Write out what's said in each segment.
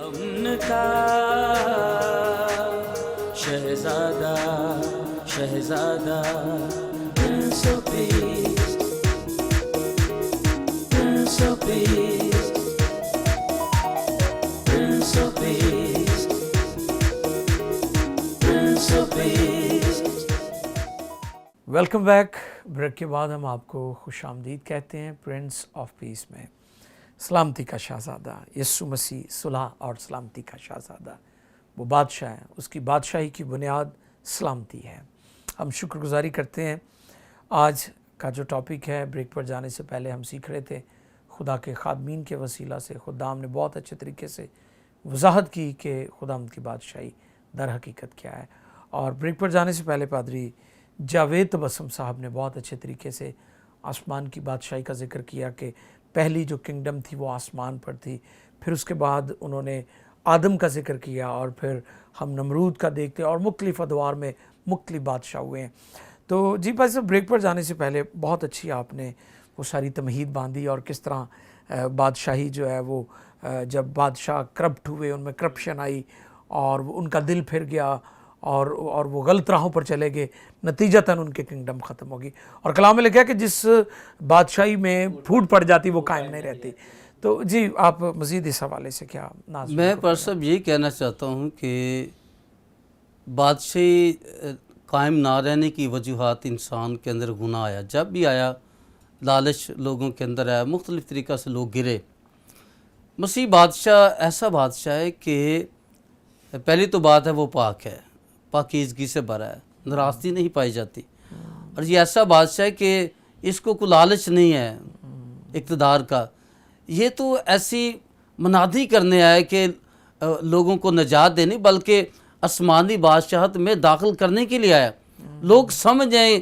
अमन का शहजादा शहजादा prince of peace prince of peace prince of peace prince of peace. Welcome back. Break के बाद हम आपको खुशामदीद कहते हैं प्रिंस ऑफ पीस में। सलामती का शहज़ादा यीशु मसीह सुलह और सलामती का शहज़ादा, वो बादशाह है, उसकी बादशाही की बुनियाद सलामती है। हम शुक्रगुजारी करते हैं। आज का जो टॉपिक है, ब्रेक पर जाने से पहले हम सीख रहे थे, खुदा के खादमीन के वसीला से खुदाम ने बहुत अच्छे तरीके से वजाहत की कि खुदाम की बादशाही दर हकीकत क्या है। और ब्रेक पर जाने से पहले पादरी जावेद तबस्सुम साहब ने बहुत अच्छे तरीके से आसमान की बादशाही का जिक्र किया कि पहली जो किंगडम थी वो आसमान पर थी, फिर उसके बाद उन्होंने आदम का जिक्र किया और फिर हम नमरूद का देखते और मुख्तलिफ अदवार में मुख्तलिफ बादशाह हुए हैं। तो जी भाई साहब, ब्रेक पर जाने से पहले बहुत अच्छी आपने वो सारी तमहीद बांधी और किस तरह बादशाही जो है वो जब बादशाह करप्ट हुए, उनमें करप्शन आई और उनका दिल फिर गया और वो गलत राहों पर चले गए, नतीजतन उनके किंगडम ख़त्म होगी। और कलाम में लिखा है कि जिस बादशाही में फूट पड़ जाती वो कायम नहीं रहती। तो जी आप मज़ीद इस हवाले से क्या नाज़? मैं पर सब यही कहना चाहता हूँ कि बादशाही कायम ना रहने की वजूहात इंसान के अंदर गुनाह आया, जब भी आया लालच लोगों के अंदर आया, मुख्तलिफ़ तरीक़ा से लोग गिरे। मसीह बादशाह ऐसा बादशाह है कि पहली तो बात है वो पाक है, पाकीज़गी से भरा है, नाराज़गी नहीं पाई जाती। और ये ऐसा बादशाह है कि इसको कोई लालच नहीं है इक़्तिदार का। ये तो ऐसी मनादी करने आए कि लोगों को निजात देनी, बल्कि आसमानी बादशाहत में दाखिल करने के लिए आया। लोग समझ जाएँ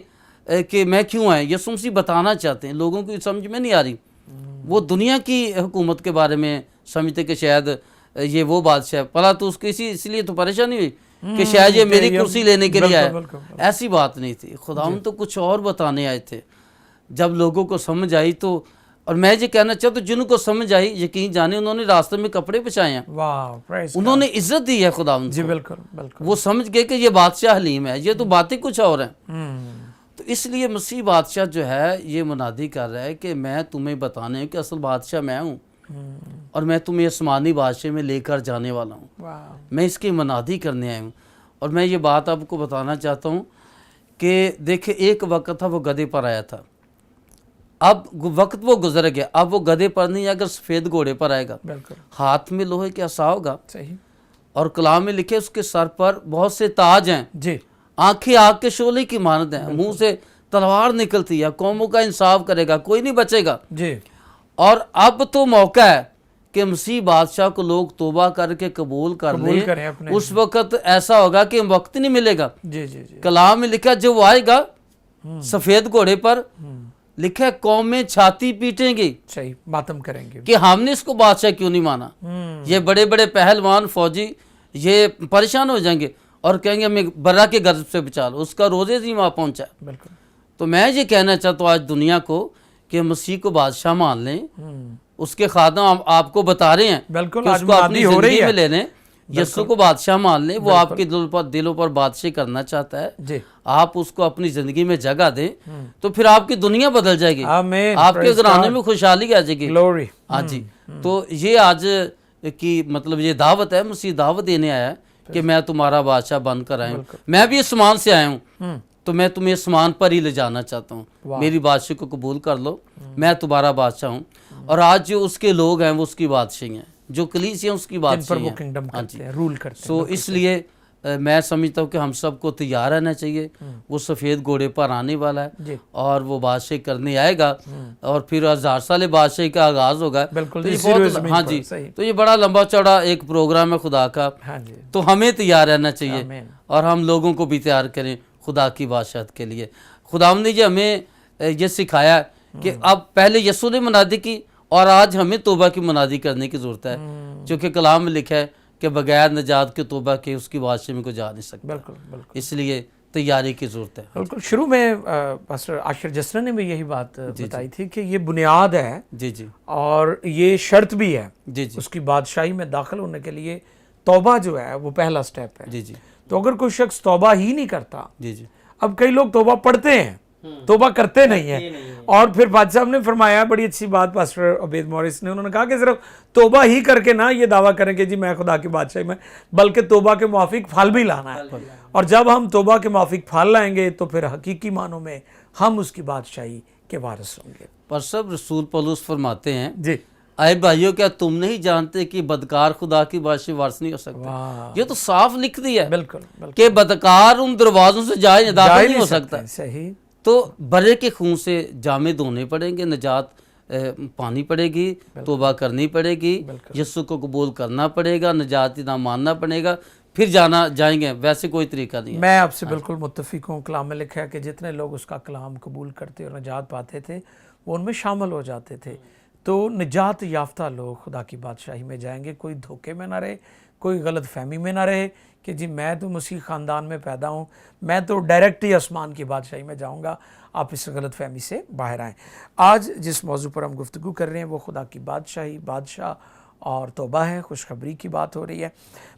कि मैं क्यों आया, यीशु मसीह बताना चाहते हैं। लोगों की समझ में नहीं आ रही, वो दुनिया की हुकूमत के बारे में समझते कि शायद ये वो बादशाह पला, तो उसकी इसलिए तो परेशानी हुई कि शायद ये मेरी कुर्सी लेने के लिए आया। ऐसी बात नहीं थी, खुदावंद तो कुछ और बताने आए थे। जब लोगों को समझ आई तो, और मैं ये कहना चाहता हूँ जिनको समझ आई, यकीन जाने उन्होंने रास्ते में कपड़े बिछाए हैं, उन्होंने इज्जत दी है खुदावंद जी। को। बिल्कुल बिल्कुल, वो समझ गए कि ये बादशाह हलीम है, ये तो बातें कुछ और हैं। तो इसलिए मसीह बादशाह जो है ये मुनादी कर रहा है कि मैं तुम्हें बताने कि असल बादशाह मैं हूँ और मैं तुम्हें आसमानी बादशाह में लेकर जाने वाला हूँ। मैं इसकी मुनादी करने आया हूँ। और मैं ये बात आपको बताना चाहता हूँ कि देखिए, एक वक्त था वो गधे पर आया था, अब वक्त वो गुजर गया, अब वो गधे पर नहीं, अगर सफ़ेद घोड़े पर आएगा, हाथ में लोहे के असा होगा, सही। और कलाम में लिखे उसके सर पर बहुत से ताज हैं जी, आंखें आग के शोले की मानद हैं, मुंह से तलवार निकलती है, कौमों का इंसाफ करेगा, कोई नहीं बचेगा जी। और अब तो मौका है कि मसीह बादशाह को लोग तौबा करके कबूल कर लें। उस वक्त ऐसा होगा कि वक्त नहीं मिलेगा जी जी जी। कलाम में लिखा जो वो आएगा सफ़ेद घोड़े पर, लिखा है कौमें छाती पीटेंगी, सही, मातम करेंगे कि हमने इसको बादशाह क्यों नहीं माना। ये बड़े बड़े पहलवान फौजी ये परेशान हो जाएंगे और कहेंगे हमें बर्रा के गर्ज से बचा लो, उसका रोज़े जी वहाँ पहुँचा। बिल्कुल। तो मैं ये कहना चाहता हूँ आज दुनिया को कि मसीह को बादशाह मान लें, उसके खादम आपको बता रहे हैं बिल्कुल कि उसको अपनी जिंदगी में ले लें, यीशु को बादशाह मान लें। वो आपके दिलों पर बादशाह करना चाहता है जी। आप उसको अपनी ज़िंदगी में जगह दें तो फिर आपकी दुनिया बदल जाएगी, आपके घराने में खुशहाली आ जाएगी। हाँ जी। तो ये आज की मतलब ये दावत है, मसीह दावत देने आया है कि मैं तुम्हारा बादशाह बनकर आया हूँ। मैं भी आसमान से आया हूँ, तो मैं तुम्हें आसमान पर ही ले जाना चाहता हूँ। मेरी बादशाह को कबूल कर लो, मैं तुम्हारा बादशाह हूँ। और आज जो उसके लोग हैं वो उसकी बादशाह हैं, जो कलीसिया उसकी बादशाह हैं, हाँ जी, रूल करते हैं। तो इसलिए मैं समझता हूँ कि हम सबको तैयार रहना चाहिए। वो सफ़ेद घोड़े पर आने वाला है और वो बादशाह करने आएगा और फिर 1000 साल बादशाही का आगाज़ होगा। तो ये बहुत, हाँ जी, तो ये बड़ा लंबा चौड़ा एक प्रोग्राम है खुदा का। तो हमें तैयार रहना चाहिए और हम लोगों को भी तैयार करें खुदा की बादशाहत के लिए। खुदा ने जो हमें ये सिखाया कि अब पहले यीशु ने मुनादी की और आज हमें तौबा की मुनादी करने की ज़रूरत है, क्योंकि कलाम में लिखा है कि बगैर निजात के तौबा के उसकी बादशाही में को जा नहीं सकता। बिल्कुल बिल्कुल। इसलिए तैयारी की ज़रूरत है। बिल्कुल। शुरू में पास्टर आशिर जसरा ने भी यही बात बताई थी कि ये बुनियाद है जी जी और ये शर्त भी है जी जी उसकी बादशाही में दाखिल होने के लिए। तौबा जो है वो पहला स्टेप है। जी जी तो अगर कोई शख्स तौबा ही नहीं करता, जी जी अब कई लोग तौबा पढ़ते हैं, तौबा करते नहीं है। और फिर बादशाह साहब ने फरमाया बड़ी अच्छी बात पास्टर अबेद मॉरिस ने, उन्होंने कहा कि सिर्फ तौबा ही करके ना ये दावा करें कि जी मैं खुदा की बादशाही में, बल्कि तौबा के मुआफिक फल भी लाना है। और जब हम तौबा के मुआफिक फल लाएंगे तो फिर हकीकी मानों में हम उसकी बादशाही के वारिस होंगे। पर सब रसूल पौलुस फरमाते हैं, जी आए भाइयों क्या तुम नहीं जानते कि बदकार खुदा की बादशाही वारिस नहीं हो सकता। वाह, ये तो साफ लिख दिया है बिल्कुल बिल्कुल। कि बदकार उन दरवाजों से जाए जा दाखिल ही नहीं हो सकते, सकता। सही। तो बरे के खून से जामे धोने पड़ेंगे, नजात पानी पड़ेगी, तौबा करनी पड़ेगी, यीशु को कबूल करना पड़ेगा, नजात ना मानना पड़ेगा, फिर जाएंगे। वैसे कोई तरीका नहीं है। मैं आपसे बिल्कुल मुत्तफिक हूँ। कलाम में लिखा है कि जितने लोग उसका कलाम कबूल करते और निजात पाते थे वो उनमें शामिल हो जाते थे। तो निजात याफ्ता लोग खुदा की बादशाही में जाएंगे। कोई धोखे में ना रहे, कोई गलत फहमी में ना रहे कि जी मैं तो मसीह ख़ानदान में पैदा हूँ, मैं तो डायरेक्ट ही आसमान की बादशाही में जाऊँगा। आप इस गलत फहमी से बाहर आएँ। आज जिस मौजू पर हम गुफ्तगू कर रहे हैं वो खुदा की बादशाही, बादशाह और तौबा है। खुशखबरी की बात हो रही है।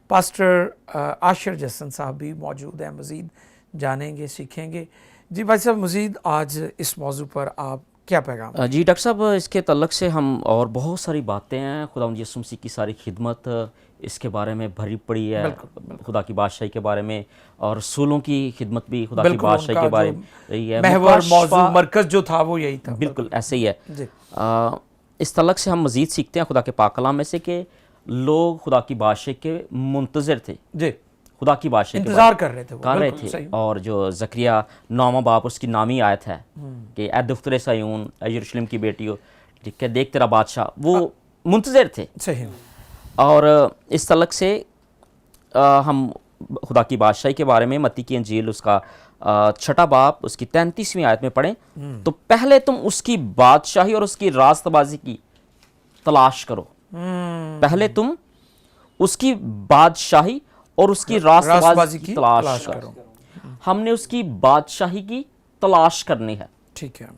पास्टर आशिर जसन साहब भी मौजूद हैं, मज़ीद जानेंगे, सीखेंगे। जी भाई साहब, मज़ीद आज इस मौजू पर आप क्या पैगाम? जी डॉक्टर साहब, इसके तल्लक से हम और बहुत सारी बातें हैं। खुदा यीशु मसीह की सारी खिदमत इसके बारे में भरी पड़ी है। खुदा की बादशाही के बारे में और रसूलों की खिदमत भी खुदा की बादशाही के बारे में रही है। महवर मौजू मरकज़ जो था वो यही था। बिल्कुल ऐसे ही है। इस तल्लक से हम मज़ीद सीखते हैं खुदा के पाक कलाम में से कि लोग खुदा की बादशाही के मुंतज़िर थे। जी, खुदा की बादशाही इंतजार कर रहे थे वो, कर रहे बिल्कुल थे। सही। और जो ज़करिया 9वां बाप उसकी नामी आयत है कि ए दुफ्तरे सयून, ए यरूशलेम की बेटियों, ठीक है, देख तेरा बादशाह, वो मुंतज़िर थे। सही। और इस तलक से हम खुदा की बादशाही के बारे में मत्ती की इंजील उसका 6 बाप उसकी 33वीं आयत में पढ़ें तो पहले तुम उसकी बादशाही और उसकी रास्तबाजी की तलाश करो। पहले तुम उसकी बादशाही और उसकी रास्तबाजी की तलाश करो। हमने उसकी बादशाही की तलाश करनी है, ठीक है,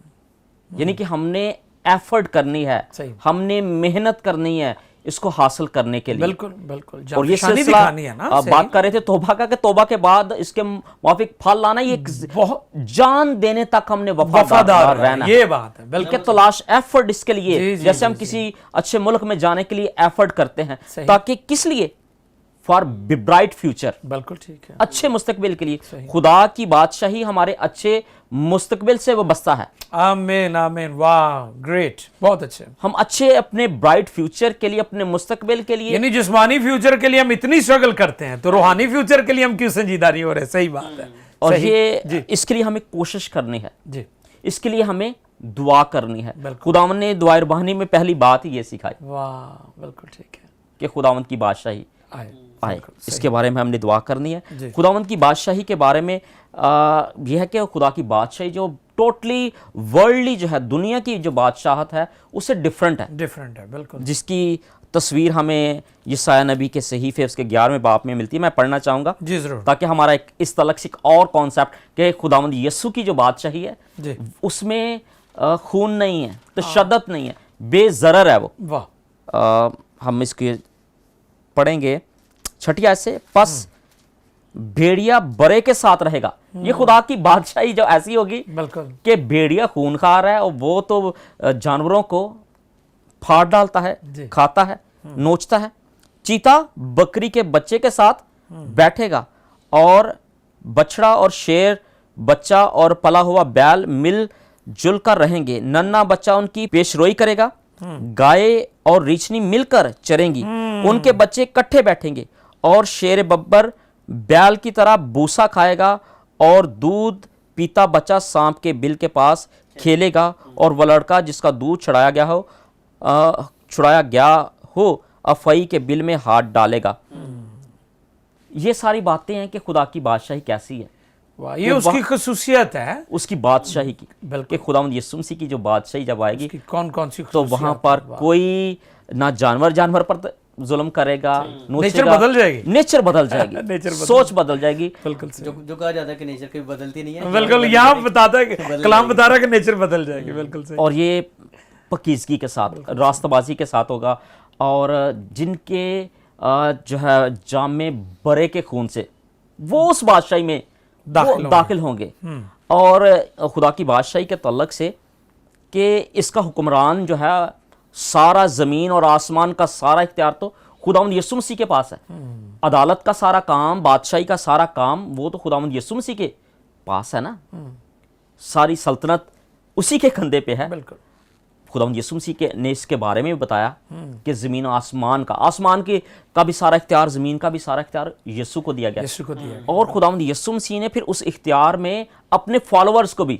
यानी कि हमने एफर्ट करनी है, हमने मेहनत करनी है इसको हासिल करने के लिए। बिल्कुल बिल्कुल। और ये सिलसिला बात कर रहे थे तौबा का, कि तौबा के बाद इसके मुआफिक फल लाना, ये बहुत जान देने तक हमने वफादार रहना, ये बात है। बिल्कुल तलाश, एफर्ट इसके लिए, जैसे हम किसी अच्छे मुल्क में जाने के लिए एफर्ट करते हैं, ताकि किस लिए, फॉर ब्राइट फ्यूचर, बिल्कुल ठीक है, अच्छे मुस्तकबिल के लिए। खुदा की बादशाही हमारे अच्छे मुस्तकबिल से वाबस्ता है। आमीन आमीन, वाह ग्रेट, बहुत अच्छे। हम अच्छे अपने ब्राइट फ्यूचर के लिए, अपने मुस्तकबिल के लिए, यानी जिस्मानी फ्यूचर के लिए हम इतनी स्ट्रगल करते हैं तो रूहानी फ्यूचर के लिए हम क्यों संजीदा नहीं हो रहे? सही बात है। और ये इसके लिए हमें कोशिश करनी है जी, इसके लिए हमें दुआ करनी है। खुदावंद ने दुआ रुबानी में पहली बात ही ये सिखाई, वाह बिल्कुल ठीक है, कि खुदावंद की बादशाही आए, इसके बारे में हमने दुआ करनी है। खुदावंद की बादशाही के बारे में यह है कि खुदा की बादशाही जो टोटली वर्ल्डली जो है, दुनिया की जो बादशाहत है उससे डिफरेंट है, बिल्कुल, जिसकी तस्वीर हमें यशायाह नबी के सहीफे उसके 11वें बाप में मिलती है। मैं पढ़ना चाहूँगा जी जरूर, ताकि हमारा एक इस तलक से एक और कॉन्सेप्ट कि खुदावंद यीशु की जो बादशाही है उसमें खून नहीं है, तशद्दुद नहीं है, बेज़रर है वो। वाह। हम इसके पढ़ेंगे 6 आयत से, पस भेड़िया बरे के साथ रहेगा। ये खुदा की बादशाही जो ऐसी होगी कि भेड़िया खूनखार है और वो तो जानवरों को फाड़ डालता है, खाता है, नोचता है। चीता बकरी के बच्चे के साथ बैठेगा और बछड़ा और शेर बच्चा और पला हुआ बैल मिल जुल कर रहेंगे। नन्हा बच्चा उनकी पेशरोई करेगा, गाय और रीछनी मिलकर चरेंगी, उनके बच्चे इकट्ठे बैठेंगे और शेर बब्बर बैल की तरह भूसा खाएगा और दूध पीता बच्चा सांप के बिल के पास खेलेगा और वह लड़का जिसका दूध छुड़ाया गया हो अफई के बिल में हाथ डालेगा। ये सारी बातें हैं कि खुदा की बादशाही कैसी है। वाह, ये उसकी खुसूसियत है, उसकी बादशाही की, बल्कि खुदावंद यीशु मसीह की जो बादशाही जब आएगी कौन कौन सी, तो वहां पर कोई ना जानवर पर जुल्म करेगा, नेचर बदल जाएगी, नेचर बदल जाएगी, नेचर सोच बदल जाएगी। बिल्कुल सही, जो कहा जाता है कि नेचर कभी बदलती नहीं है, बिल्कुल यहाँ बताता है कि कलाम बता रहा है कि नेचर बदल जाएगी। बिल्कुल सही। और ये पकीज़गी के साथ, रास्तबाजी के साथ होगा, और जिनके जो है जामे बरे के खून से वो उस बादशाही में दाखिल होंगे। और खुदा की बादशाही के तल्लक से कि इसका हुक्मरान जो है, सारा ज़मीन और आसमान का सारा इख्तियार तो खुदावंद यीशु मसीह के पास है। अदालत का सारा काम, बादशाही का सारा काम वो तो खुदावंद यीशु मसीह के पास है ना। सारी सल्तनत उसी के कंधे पे है। बिल्कुल। खुदावंद यीशु मसीह के ने इसके बारे में भी बताया कि ज़मीन और आसमान का भी सारा इख्तियार, ज़मीन का भी सारा इख्तियार यीशु को दिया गया। यीशु को दिया। और खुदावंद यीशु मसीह ने फिर उस इख्तियार में अपने फॉलोअर्स को भी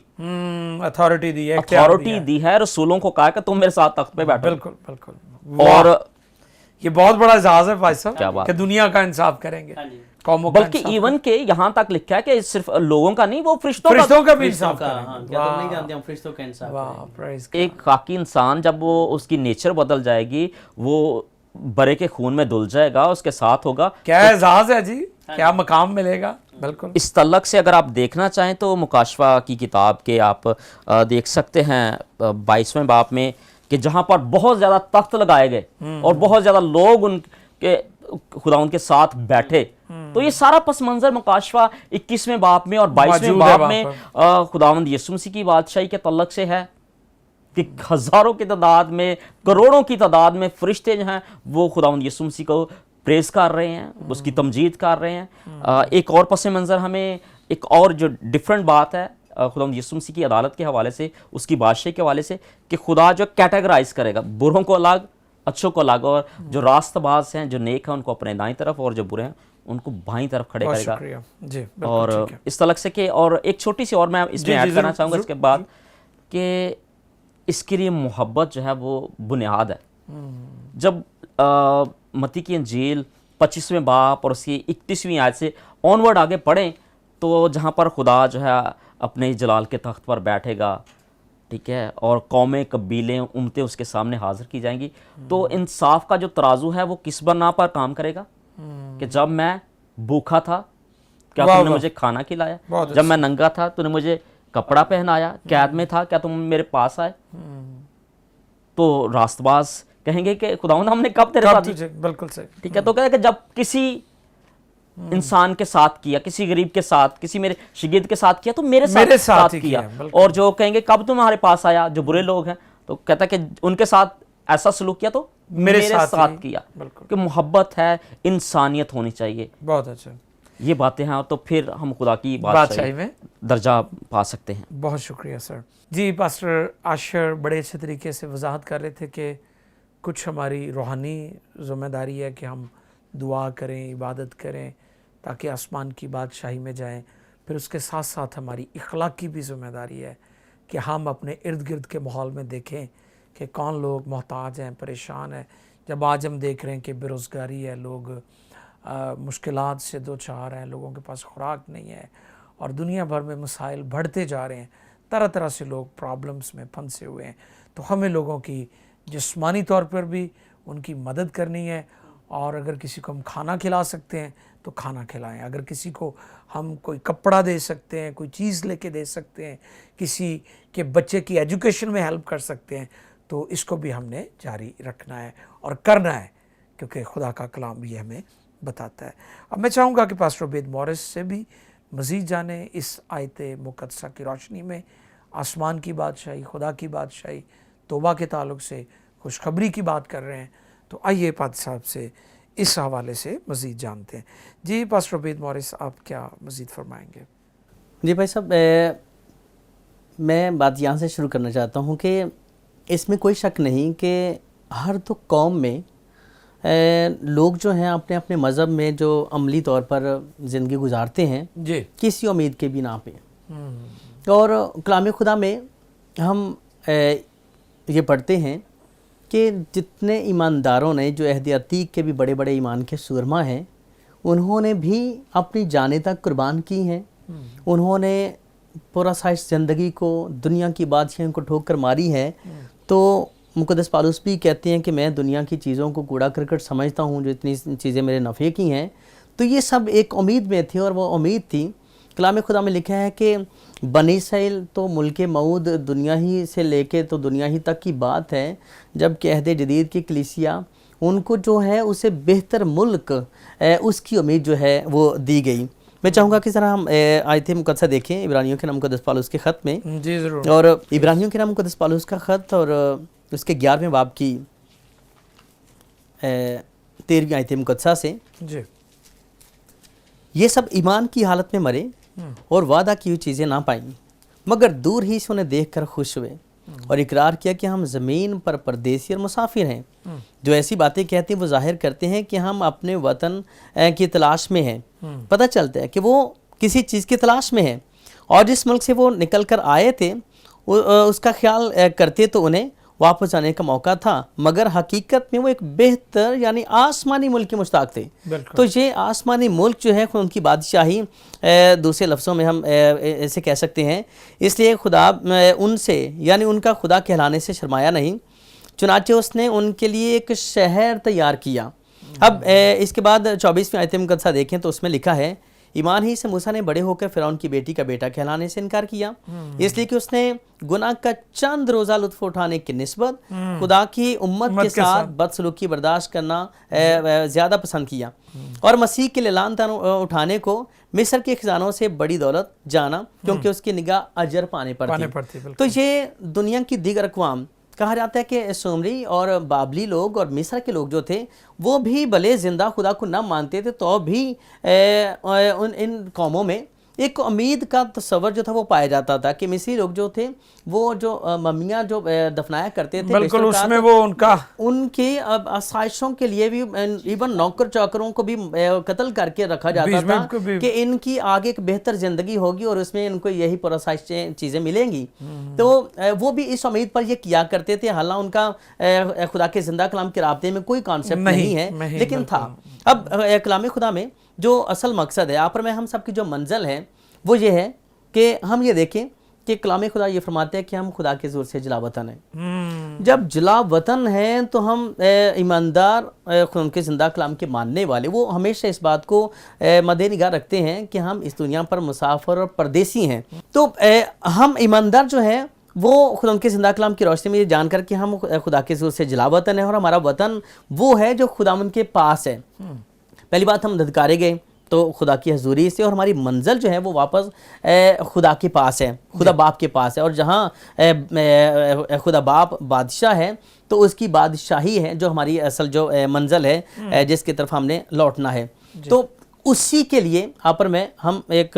अथॉरिटी दी है, अथॉरिटी दी है। रसूलों को कहा कि तुम मेरे साथ तख्त पे बैठो। बिल्कुल बिल्कुल। और ये बहुत बड़ा एजाज है भाई साहब, क्या बात कि दुनिया का इंसाफ करेंगे, हाँ जी। कौमों का बल्कि इंसाफ इवन के यहाँ तक लिखा है कि सिर्फ लोगों का नहीं, वो फरिश्तों फरिश्तों का भी फरिश्तों इंसाफ का, करेंगे। हाँ, क्या तुम नहीं जानते हम फरिश्तों का इंसाफ वाह, करेंगे। praise God। एक खाकी इंसान जब वो उसकी नेचर बदल जाएगी, वो बरे के खून में धुल जाएगा, उसके साथ होगा। क्या एजाज है जी, क्या मकाम मिलेगा। बिल्कुल। इस तल्लक से अगर आप देखना चाहें तो मुकाशवा की किताब के आप देख सकते हैं 22वें बाब में कि जहाँ पर बहुत ज़्यादा तख्त लगाए गए और बहुत ज़्यादा लोग उनके खुदा उनके साथ बैठे। तो ये सारा पस मंजर मुकाशवा 21वें बाब में और 22वें बाब में खुदावंद यीशु मसीह की बादशाही के तल्लक से है कि हज़ारों की तादाद में, करोड़ों की तादाद में फरिश्ते जो हैं वो खुदावंद यीशु मसीह को प्रेस कर रहे हैं, उसकी तमजीद कर रहे हैं। एक और पस मंज़र हमें एक और जो डिफरेंट बात है खुदावंद यीशु मसीह की अदालत के हवाले से, उसकी बादशाही के हवाले से, कि खुदा जो कैटेगराइज करेगा, बुरों को अलग, अच्छों को अलग, और जो रास्तबाज हैं, जो नेक हैं, उनको अपने दाईं तरफ, और जो बुरे हैं उनको बाईं तरफ खड़े करेगा। जी, और इस तलक से कि, और एक छोटी सी और मैं इसमें ऐड करना चाहूँगा इसके बाद, कि इसके लिए मोहब्बत जो है वो बुनियाद है। जब मत्ती की इंजील 25वें बाब और उसकी 31वीं आयत से ऑनवर्ड आगे पढ़ें तो जहाँ पर खुदा जो है अपने जलाल के तख्त पर बैठेगा, ठीक है, और कौमें, कबीलें, उम्मतें उसके सामने हाजिर की जाएंगी, तो इंसाफ का जो तराजू है वो किस बना पर काम करेगा? कि जब मैं भूखा था क्या तुमने मुझे खाना खिलाया? जब मैं नंगा था तूने मुझे कपड़ा पहनाया? कैद में था क्या तुम मेरे पास आए? तो रास्तबाज कहेंगे कि खुदावंद हमने कब तेरे साथ, बिल्कुल सही, ठीक है। तो कहेगा जब किसी इंसान के साथ किया, किसी गरीब के साथ, किसी मेरे शिगिर्द के साथ किया, तो मेरे साथ किया। और जो कहेंगे कब तुम्हारे पास आया, जो बुरे लोग हैं, तो कहता है कि उनके साथ ऐसा सलूक किया तो मेरे साथ किया। कि मोहब्बत है, इंसानियत होनी चाहिए। बहुत अच्छा, ये बातें हैं, तो फिर हम खुदा की बादशाही में दर्जा पा सकते हैं। बहुत शुक्रिया सर जी। पास्टर आशर बड़े अच्छे तरीके से वजाहत कर रहे थे कि कुछ हमारी रूहानी ज़िम्मेदारी है कि हम दुआ करें, इबादत करें ताकि आसमान की बादशाही में जाएं। फिर उसके साथ साथ हमारी इखलाकी भी ज़िम्मेदारी है कि हम अपने इर्द गिर्द के माहौल में देखें कि कौन लोग मोहताज हैं, परेशान हैं। जब आज हम देख रहे हैं कि बेरोज़गारी है, लोग मुश्किलात से दो चार हैं, लोगों के पास खुराक नहीं है, और दुनिया भर में मसाइल बढ़ते जा रहे हैं, तरह तरह से लोग प्रॉब्लम्स में फंसे हुए हैं। तो हमें लोगों की जिस्मानी तौर पर भी उनकी मदद करनी है, और अगर किसी को हम खाना खिला सकते हैं तो खाना खिलाएं। अगर किसी को हम कोई कपड़ा दे सकते हैं, कोई चीज़ लेके दे सकते हैं, किसी के बच्चे की एजुकेशन में हेल्प कर सकते हैं, तो इसको भी हमने जारी रखना है और करना है, क्योंकि खुदा का कलाम भी हमें बताता है। अब मैं चाहूँगा कि पास्टर उबैद मॉरिस से भी मज़ीद जाने इस आयत मुक़द्दसा की रोशनी में, आसमान की बादशाही, खुदा की बादशाही, तौबा के ताल्लुक़ से खुशखबरी की बात कर रहे हैं। तो आइए पाद साहब से इस हवाले से मज़ीद जानते हैं। जी पास्टर उबैद मॉरिस, आप क्या मज़ीद फरमाएंगे? जी भाई साहब, मैं बात यहाँ से शुरू करना चाहता हूँ कि इसमें कोई शक नहीं कि हर तो कौम में लोग जो हैं अपने अपने मज़हब में जो अमली तौर पर ज़िंदगी गुजारते हैं जी, किसी उम्मीद के बिना पे। और कलाम खुदा में हम ये पढ़ते हैं कि जितने ईमानदारों ने, जो अहद अतीक के भी बड़े बड़े ईमान के सूरमा हैं, उन्होंने भी अपनी जानें तक कुर्बान की हैं। उन्होंने पूरा साइज ज़िंदगी को, दुनिया की बादशाहों को ठोकर मारी है। तो मुक़द्दस पौलुस भी कहते हैं कि मैं दुनिया की चीज़ों को कूड़ा करकट समझता हूँ, जो इतनी चीज़ें मेरे नफ़े की हैं। तो ये सब एक उम्मीद में थी, और वो उम्मीद थी, कलाम खुदा में लिखा है कि बनी इसराइल तो मुल्क मऊद दुनिया ही से लेके तो दुनिया ही तक की बात है, जबकि अहद जदीद की कलीसिया उनको जो है उसे बेहतर मुल्क उसकी उम्मीद जो है वो दी गई। मैं चाहूँगा कि ज़रा हम आयत मुक़द्दसा देखें इब्रानियों के नाम मुक़द्दस पौलुस के ख़त में। जी ज़रूर। और इब्रानियों के नाम मुक़द्दस पौलुस का ख़त और उसके 11वें बाब की 13वीं आयत मुक़द्दसा से, जी। ये सब ईमान की हालत में मरे और वादा की हुई चीज़ें ना पाई, मगर दूर ही से उन्हें देखकर खुश हुए और इकरार किया कि हम ज़मीन पर परदेसी और मुसाफिर हैं। जो ऐसी बातें कहते हैं वो जाहिर करते हैं कि हम अपने वतन की तलाश में हैं। पता चलता है कि वो किसी चीज़ की तलाश में हैं, और जिस मुल्क से वो निकल कर आए थे उसका ख्याल करते तो उन्हें वापस आने का मौका था, मगर हकीकत में वो एक बेहतर यानी आसमानी मुल्क के मुश्ताक थे। तो ये आसमानी मुल्क जो है उनकी बादशाही, दूसरे लफ्ज़ों में हम ऐसे कह सकते हैं, इसलिए खुदा उनसे यानी उनका खुदा कहलाने से शर्माया नहीं, चुनाचे उसने उनके लिए एक शहर तैयार किया। अब इसके बाद 24वीं आयत मुक़द्दसा देखें तो उसमें लिखा है, ईमान ही से मूसा ने बड़े होकर फ़िरौन की बेटी का बेटा कहलाने से इनकार किया, इसलिए कि उसने गुनाह का चंद रोज़ा लुत्फ़ उठाने की निस्बत खुदा की उम्मत के साथ बदसलूकी बर्दाश्त करना ज़्यादा पसंद किया, और मसीह के लिए लानतान उठाने को मिस्र के खजानों से बड़ी दौलत जाना, क्योंकि उसकी निगाह अजर पाने पर थी। तो ये दुनिया की दीगर अक़वाम, कहा जाता है कि सुमरी और बाबली लोग और मिस्र के लोग जो थे वो भी भले ज़िंदा खुदा को न मानते थे, तो भी इन कौमों में एक उम्मीद का तस्वर जो था वो पाया जाता था कि मिस्री लोग जो थे वो जो मम्मियाँ जो दफनाया करते थे, बिल्कुल उसमें वो उनके आसाइशों के लिए भी इवन नौकर चाकरों को भी कत्ल करके रखा जाता था कि इनकी आगे एक बेहतर ज़िंदगी होगी और उसमें इनको यही पुरसाइश चीज़ें मिलेंगी। तो वो भी इस उम्मीद पर ये किया करते थे, हालांकि उनका खुदा के जिंदा कलाम के राब्ते में कोई कॉन्सेप्ट नहीं है, लेकिन था। अब कलाम खुदा में जो असल मकसद है, यहाँ पर मैं हम सब की जो मंजिल है वो ये है कि हम ये देखें कि कलाम खुदा ये फरमाते हैं कि हम खुदा के ज़ोर से जला वतन हैं। जब जला वतन हैं तो हम ईमानदार उनके ज़िंदा कलाम के मानने वाले वो हमेशा इस बात को मद्देनज़र रखते हैं कि हम इस दुनिया पर मुसाफिर और परदेसी हैं। तो हम ईमानदार जो हैं वो खुदा उनके ज़िंदा कलाम की रोशनी में ये जानकर कि हम खुदा के ज़ोर से जला वतन है, और हमारा वतन वो है जो खुदा उनके पास है। पहली बात, हम धत्कारे गए तो खुदा की हजूरी से, और हमारी मंजिल जो है वो वापस खुदा के पास है, खुदा बाप के पास है, और जहाँ खुदा बाप बादशाह है तो उसकी बादशाही है जो हमारी असल जो मंजिल है जिसकी तरफ हमने लौटना है। तो उसी के लिए यहाँ पर हम एक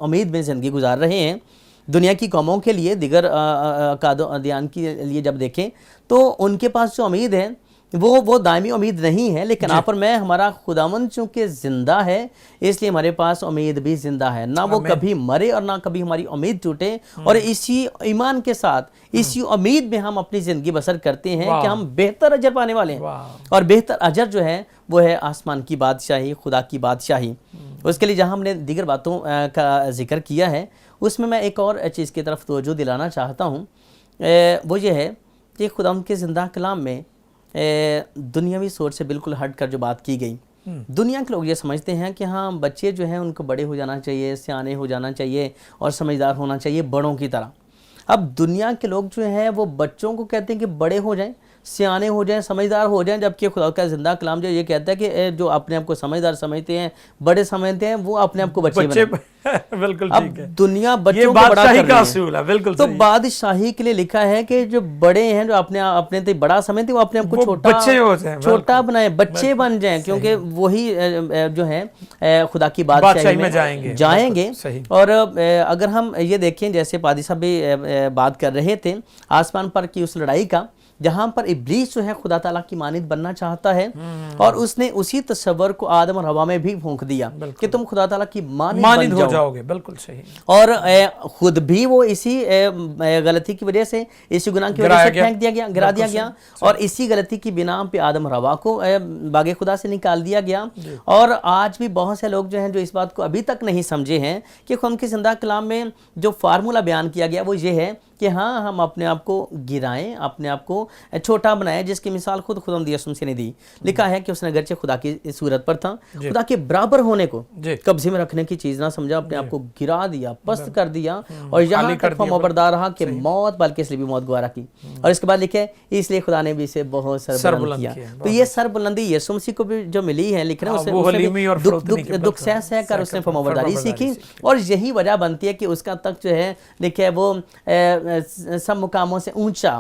उम्मीद में ज़िंदगी गुजार रहे हैं। दुनिया की कौमों के लिए, दिगर अदियान के लिए जब देखें तो उनके पास जो उम्मीद है वो दायमी उम्मीद नहीं है, लेकिन यहाँ पर हमारा खुदावंद चूँकि ज़िंदा है इसलिए हमारे पास उम्मीद भी ज़िंदा है, ना वो कभी मरे और ना कभी हमारी उम्मीद टूटे, और इसी ईमान के साथ इसी उम्मीद में हम अपनी ज़िंदगी बसर करते हैं कि हम बेहतर अजर पाने वाले हैं, और बेहतर अजर जो है वो है आसमान की बादशाही, खुदा की बादशाही। उसके लिए जहाँ हमने दीगर बातों का जिक्र किया है उसमें मैं एक और चीज़ की तरफ तवज्जो दिलाना चाहता हूँ, वो ये है कि खुदा के ज़िंदा कलाम में दुनियावी सोच से बिल्कुल हट कर जो बात की गई। दुनिया के लोग ये समझते हैं कि हाँ बच्चे जो हैं उनको बड़े हो जाना चाहिए, सियाने हो जाना चाहिए और समझदार होना चाहिए बड़ों की तरह। अब दुनिया के लोग जो हैं वो बच्चों को कहते हैं कि बड़े हो जाएं, सियाने हो जाएं, समझदार हो जाएं, जबकि खुदा का ज़िंदा कलाम जो ये कहता है कि जो अपने आप को समझदार समझते हैं, बड़े समझते हैं, वो अपने आप को बच्चे बिल्कुल अब ठीक है। दुनिया बच्चों को बड़ा कर रही है, बिल्कुल तो बादशाही के लिए लिखा है कि जो बड़े हैं जो अपने से बड़ा समझते हैं वो अपने आप को छोटा बनाए, बच्चे बन जाएं, क्योंकि वही जो है खुदा की बादशाही में जाएंगे। और अगर हम ये देखें जैसे पादी साहब भी बात कर रहे थे आसमान पर की उस लड़ाई का, जहां पर इब्लीस जो है खुदा ताला की मानिद बनना चाहता है, और उसने उसी तस्वर को आदम और हवा में भी फूंक दिया कि तुम खुदा ताला की मानिद हो जाओगे। बिल्कुल सही। और खुद भी वो इसी गलती की वजह से, इसी गुनाह की वजह से फेंक दिया गया, गिरा दिया गया, और इसी गलती की बिना पे आदम और हवा को बागे खुदा से निकाल दिया गया। और आज भी बहुत से लोग जो हैं जो इस बात को अभी तक नहीं समझे हैं कि खुदा के ज़िंदा कलाम में जो फार्मूला बयान किया गया वो ये है कि हाँ हम अपने आप को गिराएं, अपने आप को छोटा बनाएं, जिसकी मिसाल खुद खुदावंद यीशु मसीह ने दी। लिखा है कि उसने अगरचे खुदा की सूरत पर था, खुदा के बराबर होने को कब्जे में रखने की चीज ना समझा, अपने आप को गिरा दिया, पस्त कर दिया और यहाँ तक फर्माबरदार रहा कि मौत, बल्कि इसलिए भी मौत गवारा की। और इसके बाद लिखे इसलिए खुदा ने भी इसे बहुत सरबुलंद किया। तो ये सरबुलंदी यीशु मसीह को भी जो मिली है, लिख रहे हैं उसने दुख सह कर उसने फर्माबरदारी सीखी, और यही वजह बनती है कि उसका तक जो है लिखे वो सब मुकामों से ऊंचा,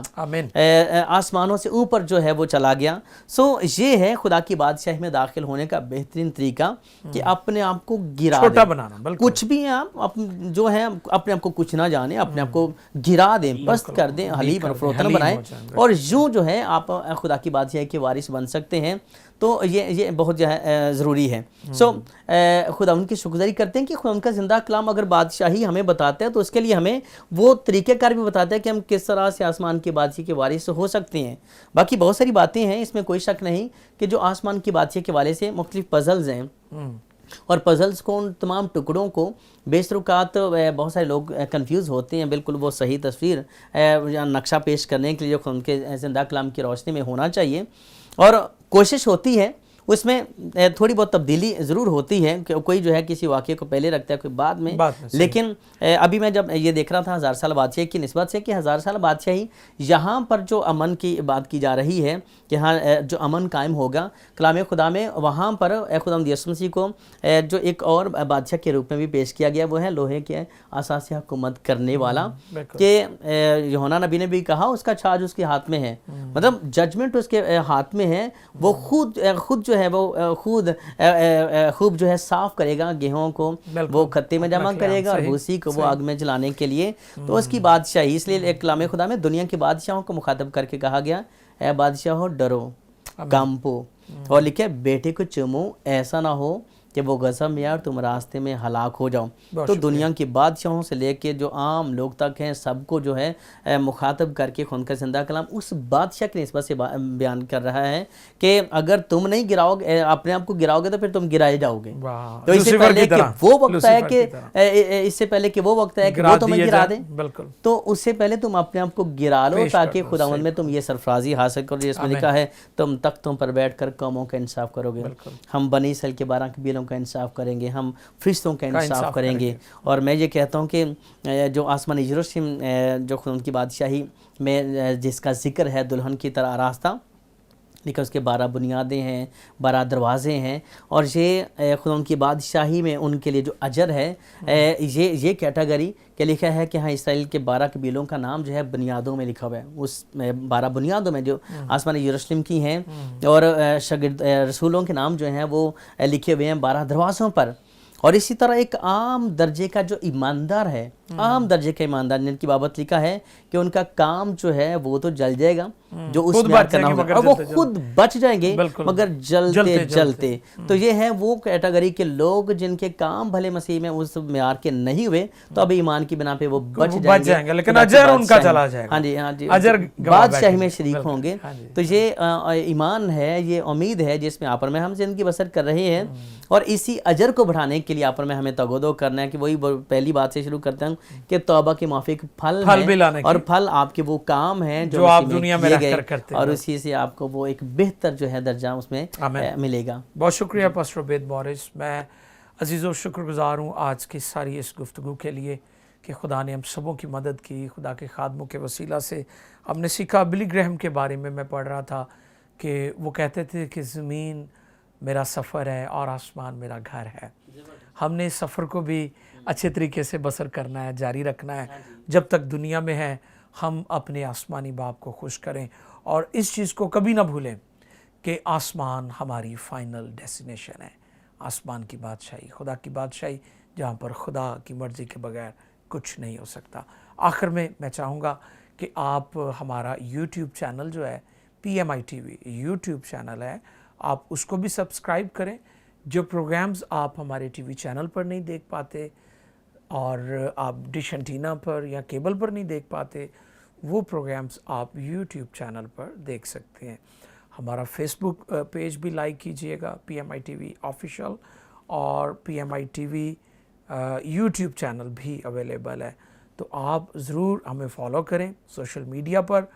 आसमानों से ऊपर जो है वो चला गया। सो ये है खुदा की बादशाही में दाखिल होने का बेहतरीन तरीका कि अपने आप को गिरा छोटा बनाना, कुछ भी आप जो है अपने आप को कुछ ना जाने, अपने आप को गिरा दें, पस्त कर दें, हलीम और फरोतन बनाएं, और यूं जो है आप खुदा की बादशाही के वारिस बन सकते हैं। तो ये बहुत जो है ज़रूरी है। सो खुदा उनकी शुक्रगुजारी करते हैं कि खुदा उनका ज़िंदा कलाम अगर बादशाही हमें बताता है तो उसके लिए हमें वो तरीक़ेकार भी बताता है कि हम किस तरह से आसमान की बादशाही के वारिस हो सकते हैं। बाकी बहुत सारी बातें हैं, इसमें कोई शक नहीं कि जो आसमान की बादशाही के वाले से मुख्तलिफ पज़ल्स हैं, और पज़ल्स को उन तमाम टुकड़ों को बेशरुकात बहुत सारे लोग कंफ्यूज होते हैं, बिल्कुल वो सही तस्वीर या नक्शा पेश करने के लिए जो उनके ज़िंदा कलाम की रोशनी में होना चाहिए, और कोशिश होती है उसमें थोड़ी बहुत तब्दीली ज़रूर होती है कि कोई जो है किसी वाक़े को पहले रखता है, कोई बाद में लेकिन अभी मैं जब ये देख रहा था हज़ार साल बादशाही की निस्बत से कि हज़ार साल बादशाही यहाँ पर जो अमन की बात की जा रही है कि हाँ जो अमन कायम होगा कलाम खुदा में, वहाँ पर खुदावंद यीशु मसीह को जो एक और बादशाह के रूप में भी पेश किया गया, वो है लोहे के आसा से हुकूमत करने वाला, कि यूहन्ना नबी ने भी कहा उसका छाज उसके हाथ में है, मतलब जजमेंट उसके हाथ में है, वो खुद जो है वो खूब जो है साफ करेगा गेहूं को, वो खत्ते में जमा करेगा और भूसी को वो आग में जलाने के लिए। तो उसकी बादशाही, इसलिए कलाम खुदा में दुनिया के बादशाहों को मुखातब करके कहा गया, ऐ बादशाहो डरो कांपो, और लिखे बेटे को चूमो, ऐसा ना हो कि वो गज़ब में और तुम रास्ते में हलाक हो जाओ। तो दुनिया के बादशाहों से लेके जो आम लोग तक हैं सबको जो है मुखातब करके खुद का ज़िंदा कलाम उस बादशाह की निस्बत से बयान कर रहा है कि अगर तुम नहीं गिराओगे, अपने आप को गिराओगे तो फिर तुम गिराए जाओगे। तो इससे पहले कि वो वक्त है कि इससे पहले कि वो वक्त है कि वो तुम्हें गिरा दे, तो उससे पहले तुम अपने आप को गिरा लो ताकि खुदावंद में तुम ये सरफराजी हासिल करो। जिसमें लिखा है तुम तख्तों पर बैठकर कौमों का इंसाफ करोगे, हम बनी इसराइल के 12 कबीलों का इंसाफ करेंगे, हम फरिश्तों का इंसाफ करेंगे। और मैं ये कहता हूँ कि जो आसमानी यरूशलेम जो खुदा की बादशाही में जिसका जिक्र है दुल्हन की तरह रास्ता, लेकिन उसके 12 बुनियादें हैं, 12 दरवाजे हैं, और ये खुदा की बादशाही में उनके लिए जो अजर है ये कैटेगरी के लिखा है कि हाँ इसराइल के 12 कबीलों का नाम जो है बुनियादों में लिखा हुआ है, उस 12 बुनियादों में जो आसमानी यरूशलेम की हैं, और शागिर्द रसूलों के नाम जो हैं वो लिखे हुए हैं 12 दरवाज़ों पर। और इसी तरह एक आम दर्जे का जो ईमानदार है, आम दर्जे का ईमानदार जिनकी बाबत लिखा है कि उनका काम जो है वो तो जल जाएगा, जो उसमें करना होगा, और वो खुद बच जाएंगे मगर जलते जलते। तो ये है वो कैटेगरी के लोग जिनके काम भले मसीह में उस म्यार के नहीं हुए, तो अभी ईमान की बिना पे वो बच जाएंगे, लेकिन अजर उनका चला जाएगा। हाँ जी, हाँ जी, अजर बादशाही में शरीक होंगे। तो ये ईमान है, ये उम्मीद है जिसमें आप में हम जिंदगी बसर कर रहे हैं, और इसी अजर को बढ़ाने के लिए आप में हमें तगोदो करना है कि वही पहली बात से शुरू करते हैं कि तौबा के माफिक फल है, और फल आपके वो काम है जो आप दुनिया में रहकर करते हैं, और उसी से आपको वो एक बेहतर जो है दर्जा उसमें मिलेगा। बहुत शुक्रिया पास्टर उबैद मॉरिस। मैं अजीज़ों शुक्रगुजार हूँ आज की सारी इस गुफ्तगू के लिए कि खुदा ने हम सबों की मदद की। खुदा के खादमों के वसीला से हमने सीखा। बिली ग्रैहम के बारे में मैं पढ़ रहा था कि वो कहते थे कि ज़मीन मेरा सफ़र है और आसमान मेरा घर है। हमने इस सफ़र को भी अच्छे तरीके से बसर करना है, जारी रखना है। जब तक दुनिया में है हम अपने आसमानी बाप को खुश करें, और इस चीज़ को कभी ना भूलें कि आसमान हमारी फ़ाइनल डेस्टिनेशन है। आसमान की बादशाही, खुदा की बादशाही, जहाँ पर खुदा की मर्ज़ी के बगैर कुछ नहीं हो सकता। आखिर में मैं चाहूँगा कि आप हमारा YouTube चैनल जो है PMI TV YouTube चैनल है, आप उसको भी सब्सक्राइब करें। जो प्रोग्राम्स आप हमारे टीवी चैनल पर नहीं देख पाते और आप डिश एंटीना पर या केबल पर नहीं देख पाते, वो प्रोग्राम्स आप यूट्यूब चैनल पर देख सकते हैं। हमारा फेसबुक पेज भी लाइक कीजिएगा PMI TV ऑफिशियल, और PMI TV यूट्यूब चैनल भी अवेलेबल है। तो तो आप ज़रूर हमें फॉलो करें सोशल मीडिया पर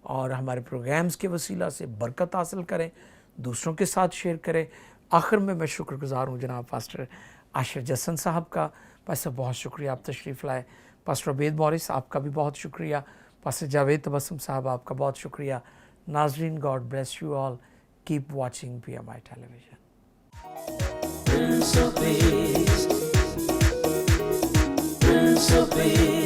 और हमारे प्रोग्राम्स के वसीला से बरकत हासिल करें, दूसरों के साथ शेयर करें। आखिर में मैं शुक्रगुजार हूँ जनाब पास्टर आशिर जसन साहब का। पास्टर बहुत शुक्रिया, आप तशरीफ़ लाए। पास्टर अबेद मॉरिस आपका भी बहुत शुक्रिया। पास्टर जावेद तबस्सुम साहब आपका बहुत शुक्रिया। नाजरीन, God bless you all, keep watching PMI television. Prince of Peace, Prince of Peace.